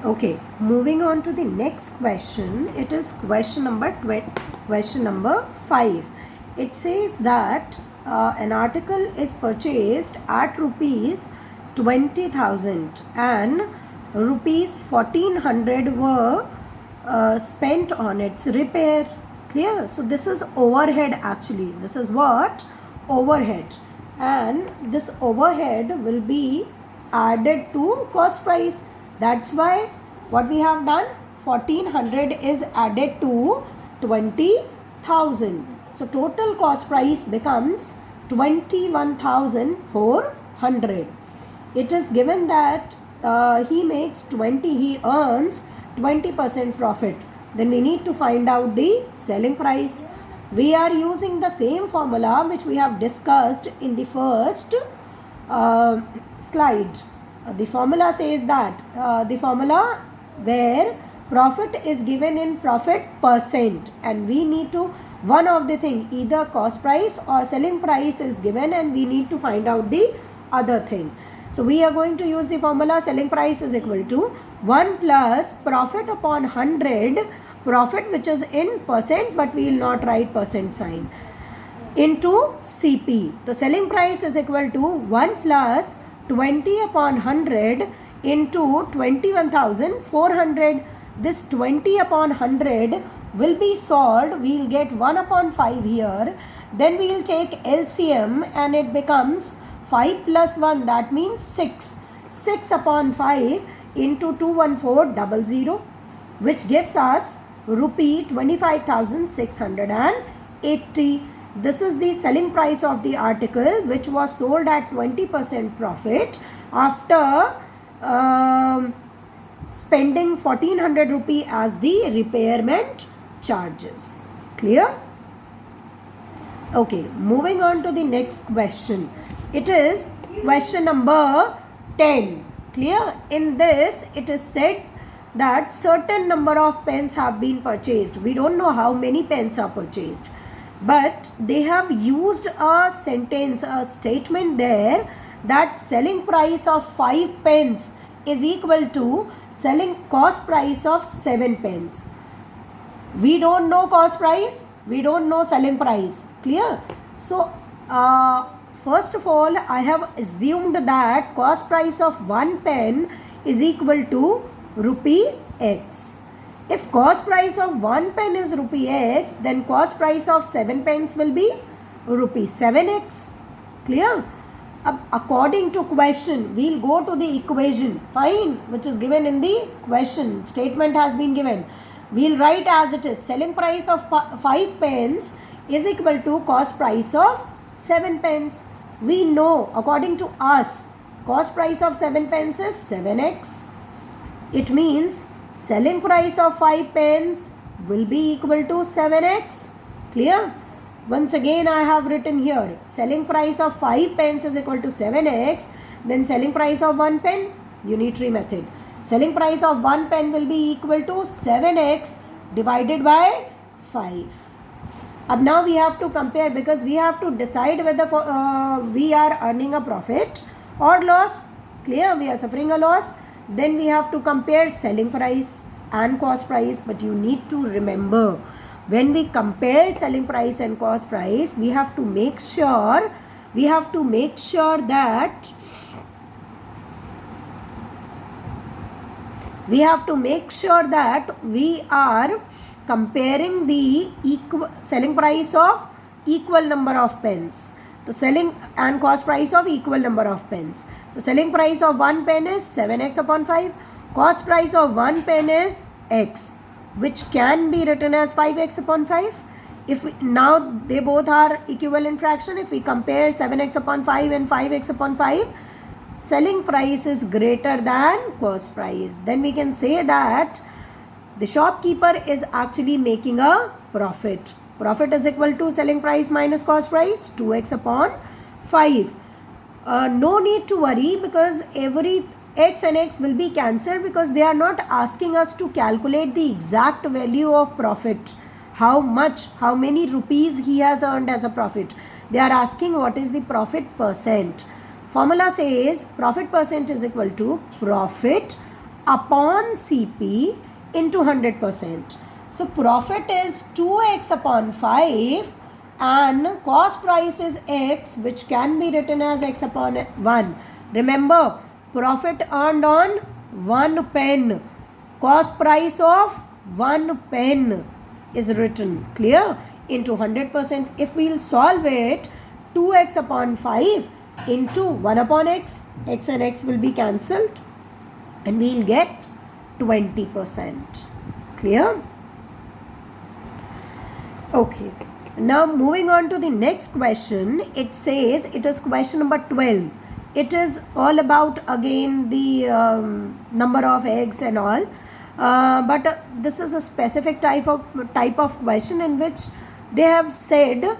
Okay, moving on to the next question. It is question number 5. It says that an article is purchased at rupees 20,000 and rupees 1400 were spent on its repair. Clear? So this is overhead actually. This is what? Overhead. And this overhead will be added to cost price. That's why what we have done, 1400 is added to 20,000. So total cost price becomes 21,400. It is given that he earns 20% profit. Then we need to find out the selling price. We are using the same formula which we have discussed in the first slide. The formula says that the formula where profit is given in profit percent, and we need to, one of the thing, either cost price or selling price is given and we need to find out the other thing. So we are going to use the formula selling price is equal to 1 plus profit upon 100, profit which is in percent but we will not write percent sign, into CP. The selling price is equal to 1 plus 20 upon 100 into 21,400. This 20 upon 100 will be solved. We will get 1 upon 5 here. Then we will take LCM and it becomes 5 plus 1, that means 6. 6 upon 5 into 21400, which gives us rupee 25,680. This is the selling price of the article which was sold at 20% profit after spending 1400 rupee as the repairment charges. Clear? Okay, moving on to the next question. It is question number 10. Clear? In this, it is said that certain number of pens have been purchased. We don't know how many pens are purchased, but they have used a sentence, a statement there, that selling price of 5 pens is equal to selling cost price of 7 pens. We don't know cost price, we don't know selling price. Clear? So first of all, I have assumed that cost price of 1 pen is equal to rupee X. If cost price of 1 pen is rupee X, then cost price of 7 pens will be rupee 7X. Clear? According to question, we'll go to the equation, fine, which is given in the question. Statement has been given. We'll write as it is. Selling price of 5 pens is equal to cost price of 7 pens. We know, according to us, cost price of 7 pens is 7X. It means selling price of 5 pens will be equal to 7X. Clear? Once again I have written here, selling price of 5 pens is equal to 7X. Then selling price of 1 pen, unitary method. Selling price of 1 pen will be equal to 7X divided by 5. Now we have to compare, because we have to decide whether we are earning a profit or loss. Clear? We are suffering a loss. Then we have to compare selling price and cost price. But you need to remember, when we compare selling price and cost price, we have to make sure that we are comparing the selling price of equal number of pens. So selling and cost price of equal number of pens. So selling price of 1 pen is 7X upon 5. Cost price of 1 pen is X, which can be written as 5X upon 5. Now they both are equivalent fraction. If we compare 7X upon 5 and 5X upon 5, selling price is greater than cost price. Then we can say that the shopkeeper is actually making a profit. Profit is equal to selling price minus cost price, 2X upon 5. No need to worry, because every X and X will be cancelled, because they are not asking us to calculate the exact value of profit. How many rupees he has earned as a profit. They are asking what is the profit percent. Formula says profit percent is equal to profit upon CP into 100%. So profit is 2x upon 5 and cost price is x, which can be written as x upon 1. Remember, profit earned on 1 pen, cost price of 1 pen is written, clear, into 100%. If we'll solve it, 2x upon 5 into 1 upon x and x will be cancelled and we'll get 20%. Clear? Okay. Now moving on to the next question, it says, it is question number 12. It is all about again the number of eggs and all, but this is a specific type of question in which they have said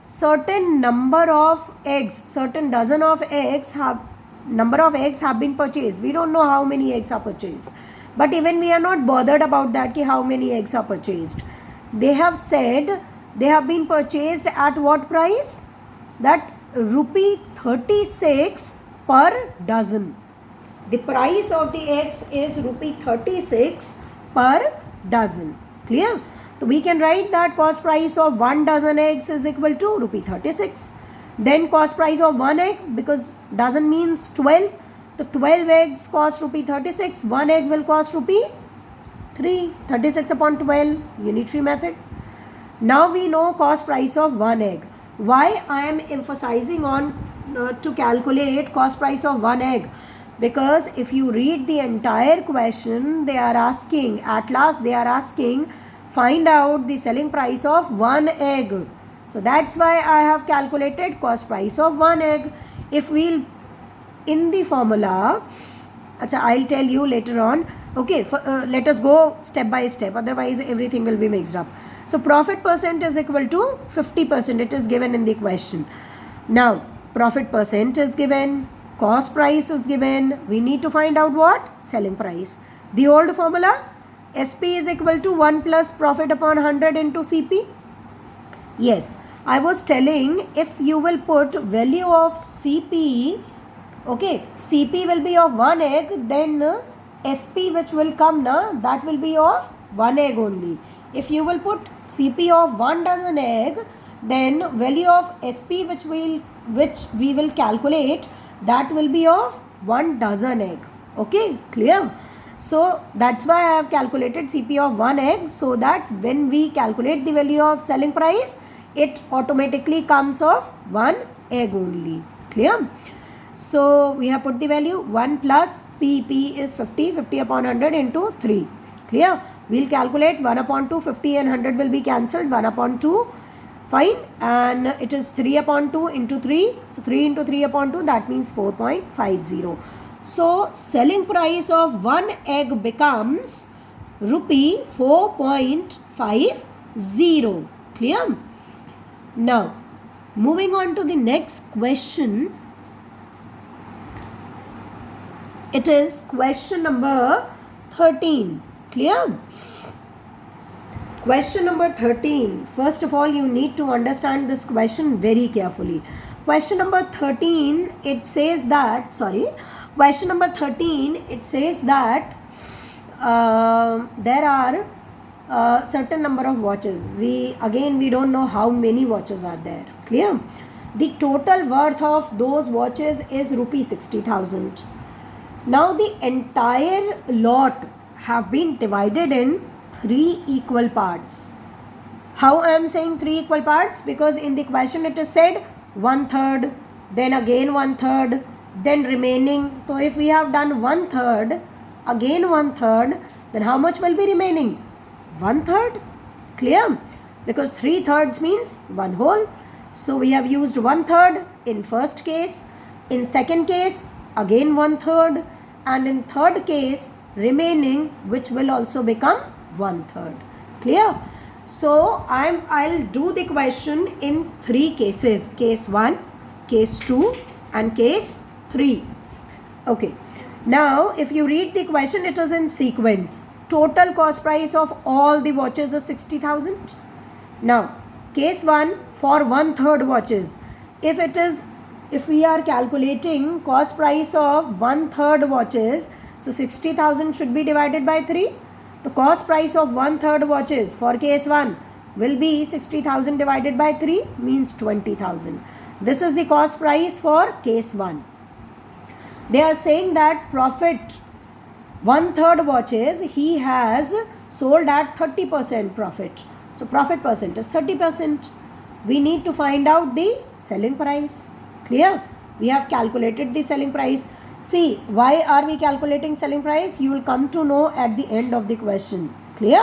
certain number of eggs, certain dozen of eggs number of eggs have been purchased. We don't know how many eggs are purchased, but even we are not bothered about that ki how many eggs are purchased. They have said they have been purchased at what price? That rupee 36 per dozen. The price of the eggs is rupee 36 per dozen. Clear? So we can write that cost price of 1 dozen eggs is equal to rupee 36. Then cost price of 1 egg, because dozen means 12. So 12 eggs cost rupee 36. 1 egg will cost rupee 3. 36 upon 12, unitary method. Now we know cost price of 1 egg. Why I am emphasizing on to calculate cost price of 1 egg? Because if you read the entire question, they are asking, at last they are asking, find out the selling price of 1 egg. So that's why I have calculated cost price of 1 egg. If we'll in the formula, I'll tell you later on. Okay, let us go step by step, otherwise everything will be mixed up. So profit percent is equal to 50%. It is given in the question. Now profit percent is given, cost price is given. We need to find out what? Selling price. The old formula, SP is equal to 1 plus profit upon 100 into CP. Yes, I was telling, if you will put value of CP, okay, CP will be of 1 egg, then SP which will come na, that will be of 1 egg only. If you will put CP of 1 dozen egg, then value of SP which we will calculate, that will be of 1 dozen egg. Okay, clear? So that's why I have calculated CP of 1 egg, so that when we calculate the value of selling price, it automatically comes of 1 egg only. Clear? So we have put the value 1 plus P is 50, 50 upon 100 into 3. Clear? We'll calculate 1 upon 2, 50 and 100 will be cancelled, 1 upon 2, fine, and it is 3 upon 2 into 3. So 3 into 3 upon 2, that means 4.50. So selling price of 1 egg becomes rupee 4.50. Clear? Now moving on to the next question. It is question number 13. Clear? Question number 13. First of all, you need to understand this question very carefully. Question number 13, it says that, question number 13, it says that there are certain number of watches. We don't know how many watches are there. Clear? The total worth of those watches is rupee 60,000. Now the entire lot have been divided in 3 equal parts. How I am saying 3 equal parts? Because in the question it is said 1/3, then again 1/3, then remaining. So if we have done 1/3, again 1/3, then how much will be remaining? 1/3. Clear? Because 3/3 means 1 whole. So we have used 1/3 in first case. In second case, again 1/3, and in third case, remaining, which will also become 1/3. Clear? So I'll do the question in 3 cases. Case 1, case 2 and case 3. Okay. Now if you read the question, it is in sequence. Total cost price of all the watches is 60,000. Now case 1 for 1/3 watches. If it is if we are calculating cost price of 1/3 watches, so 60,000 should be divided by 3. The cost price of 1/3 watches for case 1 will be 60,000 divided by 3 means 20,000. This is the cost price for case 1. They are saying that profit 1/3 watches he has sold at 30% profit. So profit percent is 30%. We need to find out the selling price. Clear? We have calculated the selling price. See, why are we calculating selling price? You will come to know at the end of the question. Clear?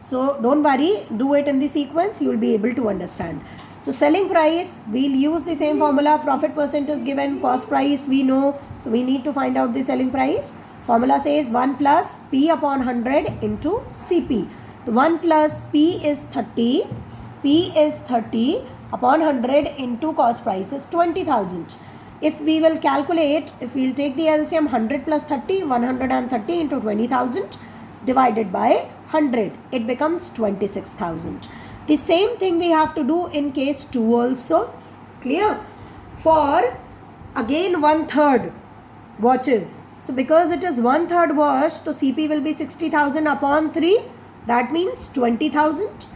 So don't worry, do it in the sequence, you will be able to understand. So selling price, we'll use the same formula. Profit percent is given, cost price we know, so we need to find out the selling price. Formula says 1 plus P upon 100 into CP. The 1 plus P is 30, P is 30 upon 100 into cost price is 20,000. If we will calculate, if we will take the LCM 100 plus 30, 130 into 20,000 divided by 100, it becomes 26,000. The same thing we have to do in case 2 also. Clear? For again 1/3 watches. So because it is 1/3 watch, so CP will be 60,000 upon 3. That means 20,000.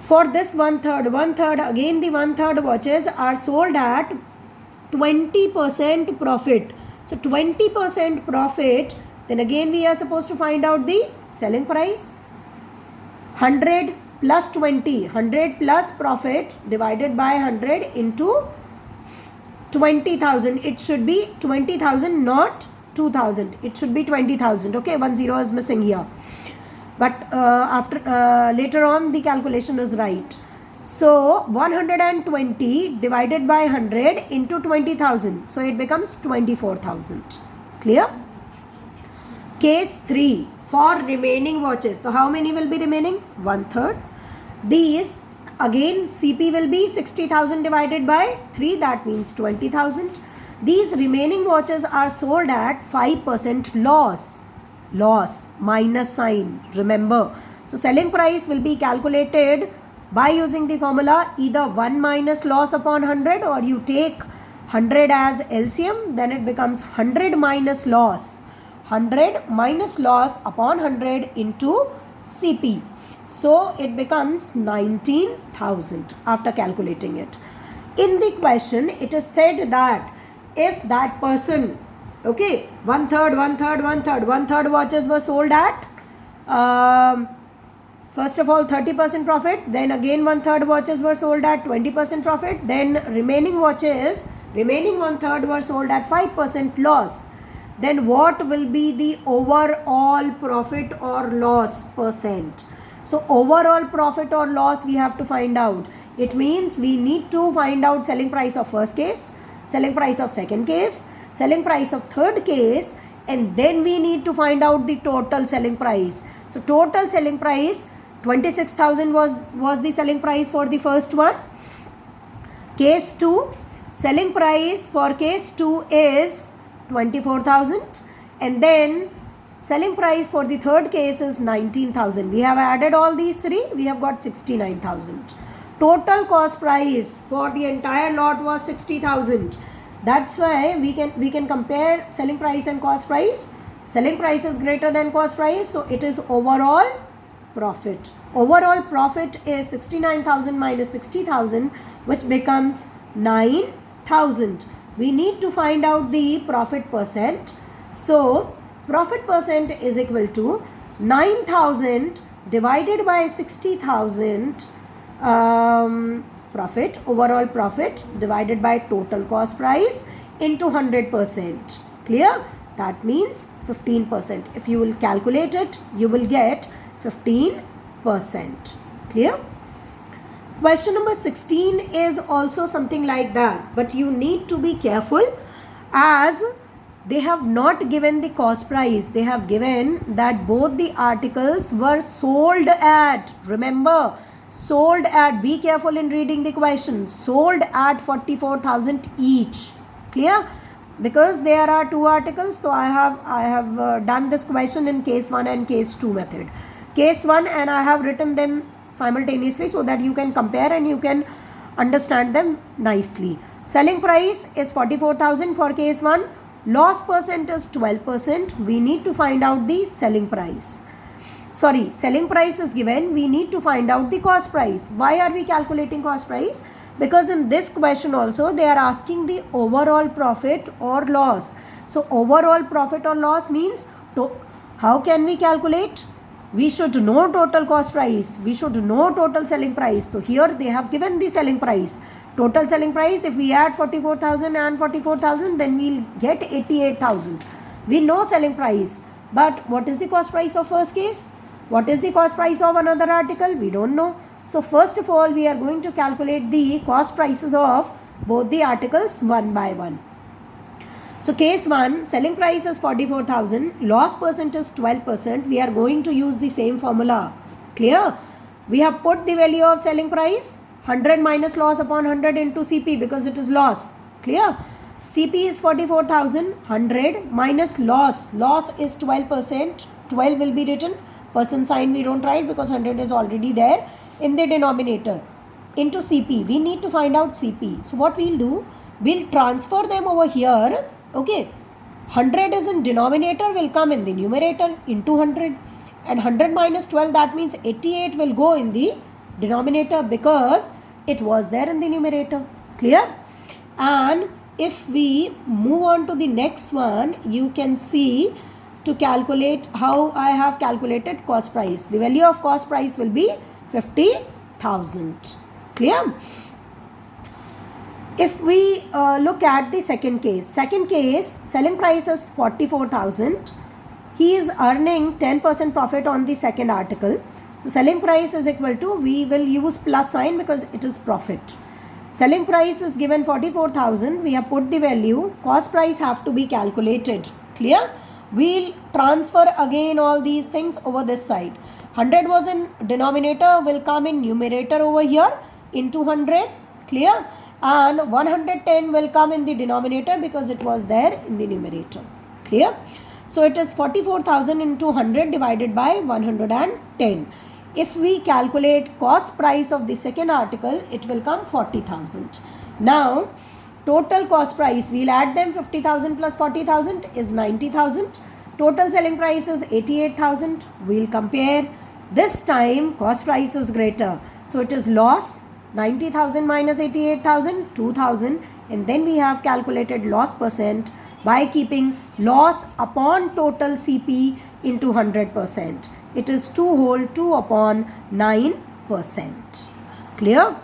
For this 1/3, again the 1/3 watches are sold at 20% profit. So 20% profit, then again we are supposed to find out the selling price. 100 plus 20, 100 plus profit divided by 100 into 20,000. It should be 20,000, not 2,000. It should be 20,000. Okay, 1 0 is missing here. But later on the calculation is right. So 120 divided by 100 into 20,000. So it becomes 24,000. Clear? Case 3 for remaining watches. So how many will be remaining? 1/3. These again CP will be 60,000 divided by 3. That means 20,000. These remaining watches are sold at 5% loss. Loss, minus sign, remember. So selling price will be calculated by using the formula either 1 minus loss upon 100, or you take 100 as LCM, then it becomes 100 minus loss. 100 minus loss upon 100 into CP. So it becomes 19,000 after calculating it. In the question, it is said that if that person, okay, 1/3 watches were sold at first of all 30% profit, then again 1/3 watches were sold at 20% profit, then remaining 1/3 were sold at 5% loss, then what will be the overall profit or loss percent? So overall profit or loss we have to find out. It means we need to find out selling price of first case, selling price of second case, selling price of third case, and then we need to find out the total selling price. So total selling price 26,000 was the selling price for the first one. Case 2, selling price for case 2 is 24,000, and then selling price for the third case is 19,000. We have added all these three, we have got 69,000. Total cost price for the entire lot was 60,000. That's why we can compare selling price and cost price. Selling price is greater than cost price, so it is overall profit. Overall profit is 69,000 minus 60,000, which becomes 9,000. We need to find out the profit percent. So profit percent is equal to 9,000 divided by 60,000 profit, overall profit divided by total cost price into 100%. Clear? That means 15%. If you will calculate it, you will get 15%. Clear? Question number 16 is also something like that, but you need to be careful as they have not given the cost price. They have given that both the articles were sold at, remember, sold at, be careful in reading the question, sold at 44,000 each. Clear? Because there are two articles, so I have done this question in case 1 and case 2 method. Case 1, and I have written them simultaneously so that you can compare and you can understand them nicely. Selling price is 44,000 for case 1. Loss percent is 12%. We need to find out the selling price. Sorry, selling price is given. We need to find out the cost price. Why are we calculating cost price? Because in this question also they are asking the overall profit or loss. So overall profit or loss means how can we calculate? We should know total cost price. We should know total selling price. So here they have given the selling price. Total selling price, if we add 44,000 and 44,000, then we'll get 88,000. We know selling price. But what is the cost price of first case? What is the cost price of another article? We don't know. So first of all, we are going to calculate the cost prices of both the articles one by one. So case 1, selling price is 44,000, loss percent is 12%. We are going to use the same formula. Clear? We have put the value of selling price 100 minus loss upon 100 into CP because it is loss. Clear? CP is 44,000, 100 minus loss. Loss is 12%. 12 will be written. Percent sign we don't write because 100 is already there in the denominator. Into CP. We need to find out CP. So what we'll do, we'll transfer them over here. Okay. 100 is in denominator, will come in the numerator into 100. And 100 minus 12, that means 88 will go in the denominator because it was there in the numerator. Clear? And if we move on to the next one, you can see to calculate how I have calculated cost price. The value of cost price will be 50,000. Clear? If we look at the second case, selling price is 44,000. He is earning 10% profit on the second article. So selling price is equal to, we will use plus sign because it is profit. Selling price is given 44,000. We have put the value. Cost price have to be calculated. Clear? We'll transfer again all these things over this side. 100 was in denominator, will come in numerator over here into 100. Clear? And 110 will come in the denominator because it was there in the numerator. Clear? So it is 44,000 into 100 divided by 110. If we calculate cost price of the second article, it will come 40,000. Now, total cost price, we'll add them. 50,000 plus 40,000 is 90,000. Total selling price is 88,000. We'll compare. This time, cost price is greater. So it is loss. 90,000 minus 88,000, 2,000. And then we have calculated loss percent by keeping loss upon total CP into 100%. It is 2 whole 2 upon 9%. Clear?